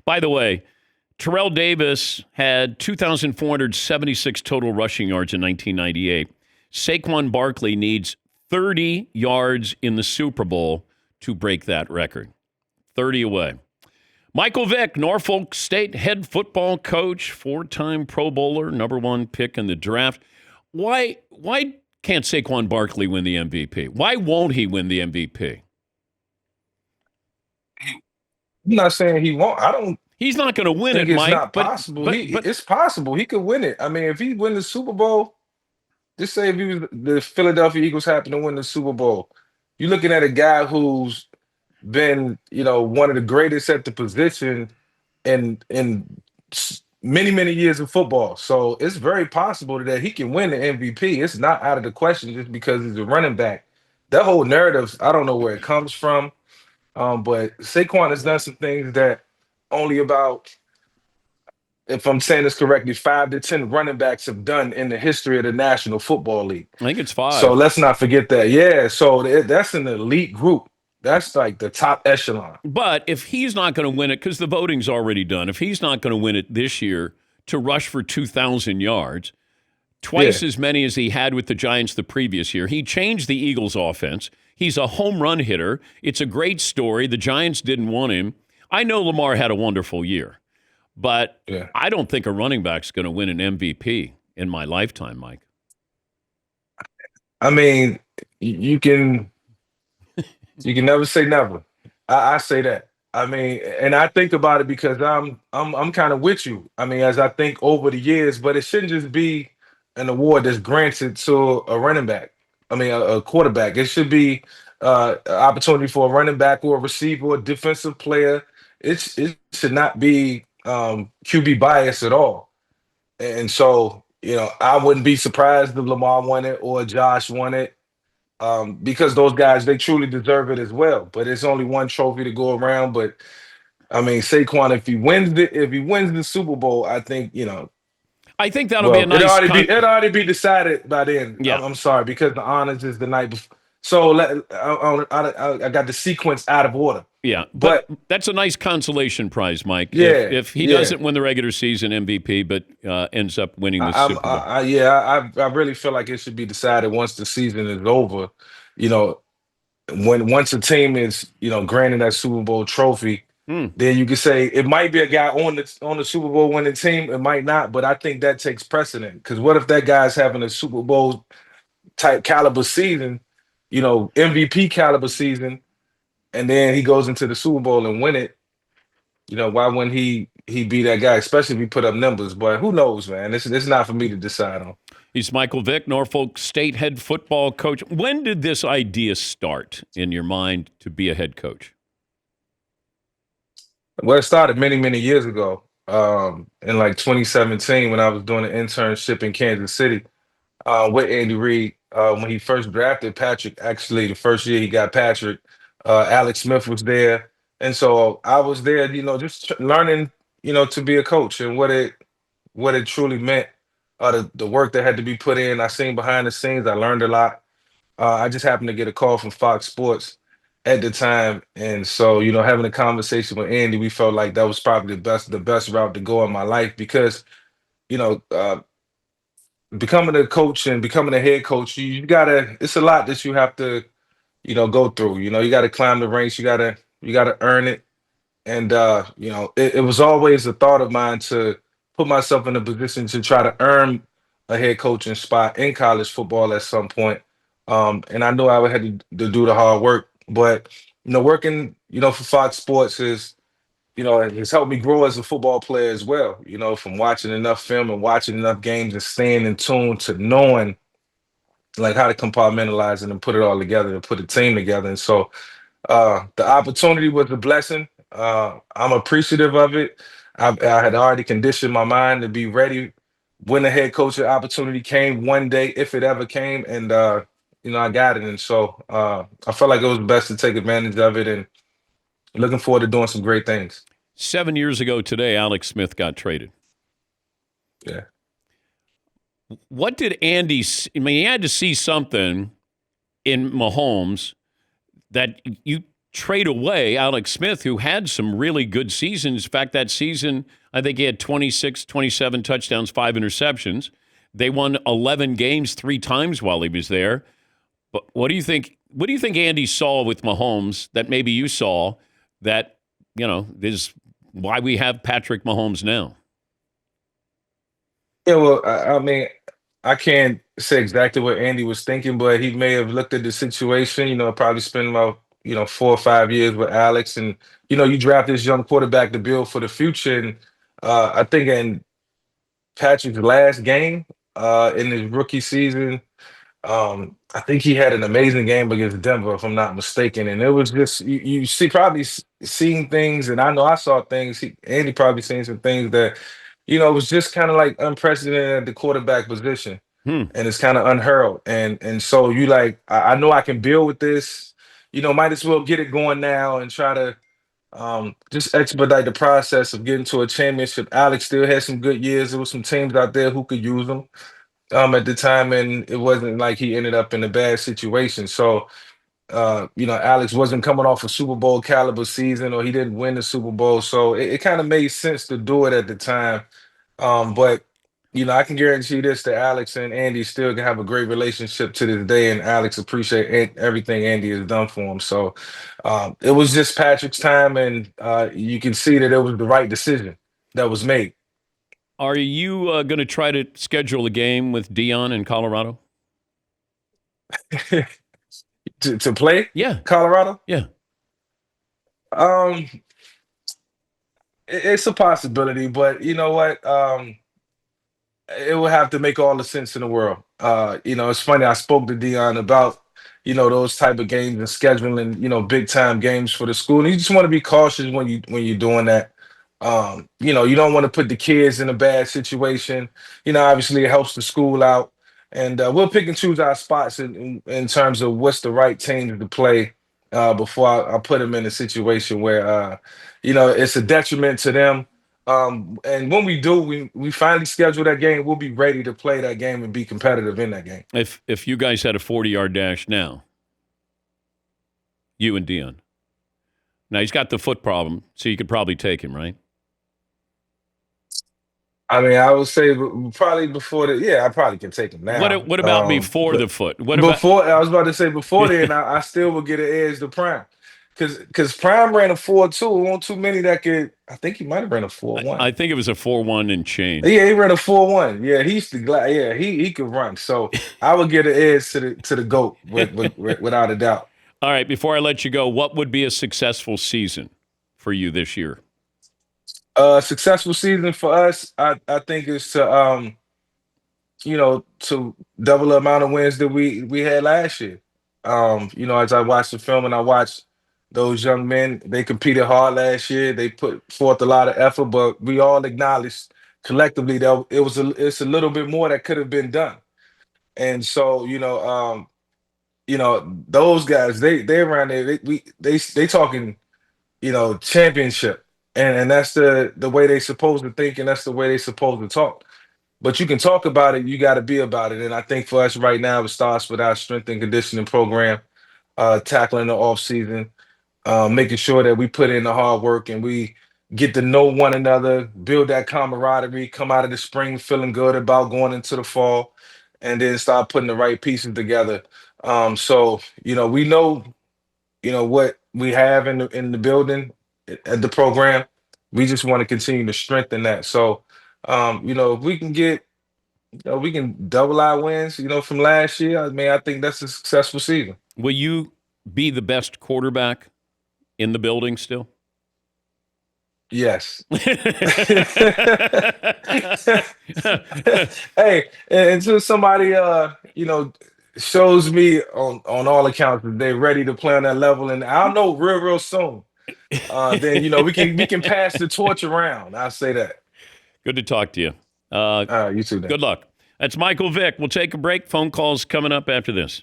By the way, Terrell Davis had 2,476 total rushing yards in 1998. Saquon Barkley needs 30 yards in the Super Bowl to break that record. 30 away. Michael Vick, Norfolk State head football coach, 4-time Pro Bowler, number 1 pick in the draft. Why can't Saquon Barkley win the MVP? Why won't he win the MVP? I'm not saying he won't. I don't He's not going to win think it, it's Mike, not possible. but It's possible. He could win it. I mean, if he win the Super Bowl, just say if he was the Philadelphia Eagles happen to win the Super Bowl, you're looking at a guy who's been, one of the greatest at the position in many, many years of football. So it's very possible that he can win the MVP. It's not out of the question just because he's a running back. That whole narrative, I don't know where it comes from. But Saquon has done some things that only about, if I'm saying this correctly, 5 to 10 running backs have done in the history of the National Football League. I think it's So 5. let's not forget that. Yeah, so that's an elite group. That's like the top echelon. But if he's not going to win it, because the voting's already done, if he's not going to win it this year to rush for 2,000 yards, Yeah, twice as many as he had with the Giants the previous year, he changed the Eagles' offense. He's a home run hitter. It's a great story. The Giants didn't want him. I know Lamar had a wonderful year, but yeah. I don't think a running back's going to win an MVP in my lifetime, Mike. I mean, you can never say never. I say that. I mean, and I think about it because I'm kind of with you. I mean, as I think over the years, but it shouldn't just be an award that's granted to a running back. I mean, a quarterback. It should be an opportunity for a running back or a receiver or a defensive player. It should not be QB bias at all. And so, I wouldn't be surprised if Lamar won it or Josh won it, because those guys they truly deserve it as well. But it's only one trophy to go around. But I mean, Saquon, if he wins the Super Bowl, I think I think that'll be a well, nice it already be decided by then. yeah. I'm sorry because the honors is the night before. So I got the sequence out of order. Yeah, but But that's a nice consolation prize, Mike. yeah, If he yeah. doesn't win the regular season MVP, but ends up winning the I, I'm Super Bowl. yeah, I really feel like it should be decided once the season is over. You know, when once a team is granted that Super Bowl trophy, Hmm. then you can say it might be a guy on the Super Bowl winning team. It might not, but I think that takes precedent. Because what if that guy's having a Super Bowl type caliber season, MVP caliber season, and then he goes into the Super Bowl and win it? Why wouldn't he be that guy? Especially if he put up numbers. But who knows, man? It's not for me to decide on. He's Michael Vick, Norfolk State head football coach. When did this idea start in your mind to be a head coach? Well, it started many, many years ago. In like 2017, when I was doing an internship in Kansas City with Andy Reid. When he first drafted Patrick, actually the first year he got Patrick, Alex Smith was there, and so I was there, just learning, to be a coach and what it truly meant. The work that had to be put in. I seen behind the scenes. I learned a lot. I just happened to get a call from Fox Sports at the time, and so having a conversation with Andy, we felt like that was probably the best route to go in my life because you know uh, becoming a coach and becoming a head coach, you gotta. It's a lot that you have to go through. You got to climb the ranks. You gotta earn it, and it was always a thought of mine to put myself in a position to try to earn a head coaching spot in college football at some point. And I know I would have to do the hard work, but working for Fox Sports has helped me grow as a football player as well. From watching enough film and watching enough games and staying in tune to knowing like how to compartmentalize it and put it all together and put a team together. And so the opportunity was a blessing. I'm appreciative of it. I had already conditioned my mind to be ready when the head coaching opportunity came one day, if it ever came, and I got it. And so I felt like it was best to take advantage of it, and looking forward to doing some great things. 7 years ago today, Alex Smith got traded. Yeah. What did Andy? I mean, he had to see something in Mahomes that trade away Alex Smith, who had some really good seasons. In fact, that season, I think he had 26, 27 touchdowns, 5 interceptions. They won 11 games 3 times while he was there. But what do you think? What do you think Andy saw with Mahomes that maybe you saw that, is why we have Patrick Mahomes now? Yeah, well, I mean, I can't say exactly what Andy was thinking, but he may have looked at the situation, probably spend about, 4 or 5 years with Alex. And, you draft this young quarterback to build for the future. And I think in Patrick's last game in his rookie season, I think he had an amazing game against Denver, if I'm not mistaken. And it was just you see probably seeing things, and I know I saw things. Andy probably seen some things that it was just kind of like unprecedented at the quarterback position, Hmm. and it's kind of unheard. And so you like I know I can build with this. Might as well get it going now and try to just expedite the process of getting to a championship. Alex still had some good years. There was some teams out there who could use him at the time, and it wasn't like he ended up in a bad situation. So, Alex wasn't coming off a Super Bowl caliber season, or he didn't win the Super Bowl, so it kind of made sense to do it at the time. But I can guarantee this: that Alex and Andy still can have a great relationship to this day, and Alex appreciate everything Andy has done for him. So, it was just Patrick's time, and you can see that it was the right decision that was made. Are you going to try to schedule a game with Deion in Colorado? To play Yeah, Colorado. yeah. Um, it's a possibility, but you know what? It would have to make all the sense in the world. It's funny. I spoke to Dion about those type of games and scheduling, big time games for the school. And you just want to be cautious when you're doing that. You don't want to put the kids in a bad situation. Obviously it helps the school out, and we'll pick and choose our spots in terms of what's the right team to play before I put them in a situation where it's a detriment to them. And when we do, we finally schedule that game, we'll be ready to play that game and be competitive in that game. If you guys had a 40-yard dash now, you and Deion. Now he's got the foot problem, so you could probably take him, right? I mean, I would say probably before the yeah, I probably can take him now. What about before But the foot? What about before I was about to say before then, I still would get an edge to Prime, because Prime ran a 4.2. Won't too many that could. I think he might have ran a 4.1. I think it was a 4-1 and change. Yeah, he ran a 4.1. Yeah, he's the yeah, he could run. So I would get an edge to the goat without a doubt. All right, before I let you go, what would be a successful season for you this year? Successful season for us, I think is to double the amount of wins that we had last year. As I watched the film and I watched those young men, they competed hard last year. They put forth a lot of effort, but we all acknowledged collectively that it's a little bit more that could have been done. And so, those guys, they around there, they talking, championship. And that's the way they supposed to think, and that's the way they supposed to talk. But you can talk about it, you got to be about it. And I think for us right now, it starts with our strength and conditioning program, tackling the off season, making sure that we put in the hard work and we get to know one another, build that camaraderie, come out of the spring feeling good about going into the fall, and then start putting the right pieces together. So we know what we have in the building at the program. We just want to continue to strengthen that. So if we can get we can double our wins, from last year. I mean, I think that's a successful season. Will you be the best quarterback in the building still? Yes. Hey, until somebody shows me on all accounts that they're ready to play on that level, and I'll know real soon. Then we can pass the torch around. I'll say that. Good to talk to you. You too, Dan. Good luck. That's Michael Vick. We'll take a break. Phone calls coming up after this.